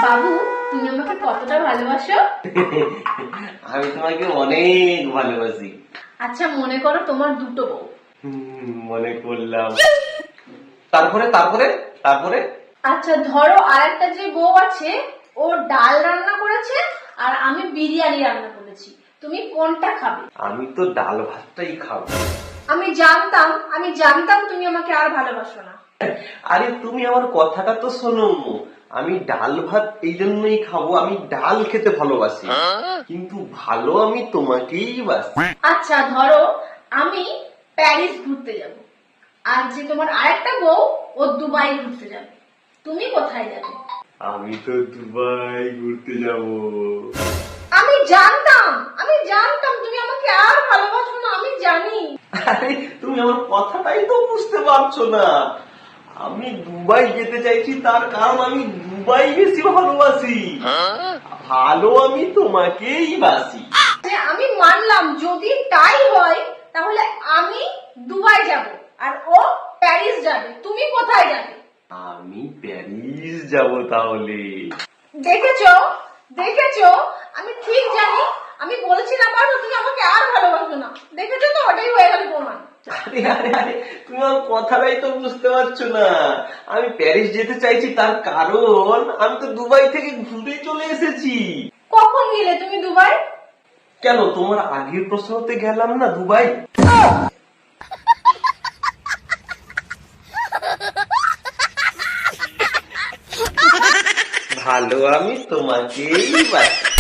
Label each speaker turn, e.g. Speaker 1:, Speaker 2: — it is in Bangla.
Speaker 1: বাবু, তুমি আমাকে কতটা ভালোবাসো?
Speaker 2: আমি তোমাকে অনেক ভালোবাসি।
Speaker 1: আচ্ছা, মনে করো তোমার দুটো বউ।
Speaker 2: মনে করলাম। তারপরে তারপরে তারপরে
Speaker 1: আচ্ছা, ধরো আরেকটা যে বউ আছে ও ডাল রান্না করেছে আর আমি বিরিয়ানি রান্না করেছি, তুমি কোনটা খাবে?
Speaker 2: আমি তো ডাল ভাতটাই খাবো।
Speaker 1: আমি জানতাম তুমি আমাকে আর ভালোবাসো না।
Speaker 2: আরে তুমি আমার কথাটা তো শোনো। আমি ডাল ভাত এই জন্যই খাবো, আমি ডাল খেতে ভালোবাসি, কিন্তু ভালো আমি তোমাকেই বাসি।
Speaker 1: আচ্ছা, ধরো আমি প্যারিস ঘুরতে যাব আর যে তোমার আরেকটা বউ ও দুবাই ঘুরতে যাবে, তুমি কোথায় যাবে?
Speaker 2: আমি তো দুবাই ঘুরতে যাব।
Speaker 1: আমি জানতাম তুমি আমাকে আর ভালোবাসো না, আমি জানি।
Speaker 2: আরে তুমি আমার কথাটাই তো বুঝতে পারছো না। আমি দুবাই যেতে চাইছি তার কারণ আমি দুবাই বেশি ভালোবাসি, ভালো আমি তোমাকেই বাসি।
Speaker 1: আমি মানলাম, যদি তাই হয় তাহলে আমি দুবাই যাব আর ও প্যারিস যাবে, তুমি কোথায় যাবে?
Speaker 2: আমি প্যারিস যাব তাহলে।
Speaker 1: দেখেছো আমি ঠিক জানি, আমি বলেছিলাম আর তুমি আমাকে আর ভালোবাসো না, দেখেছো তো, ওটাই হয়ে গেল প্রমাণ।
Speaker 2: আরে আরে আরে তুমি আমার কথাটাই তো বুঝতে পারছো না। আমি প্যারিস যেতে চাইছি তার কারণ আমি তো দুবাই থেকে ঘুরে চলে এসেছি।
Speaker 1: কখন গেলে তুমি দুবাই?
Speaker 2: কেন, তোমার আগের প্রশ্নতে গেলাম না দুবাই? ভালো আমি তোমাকেই বাসি।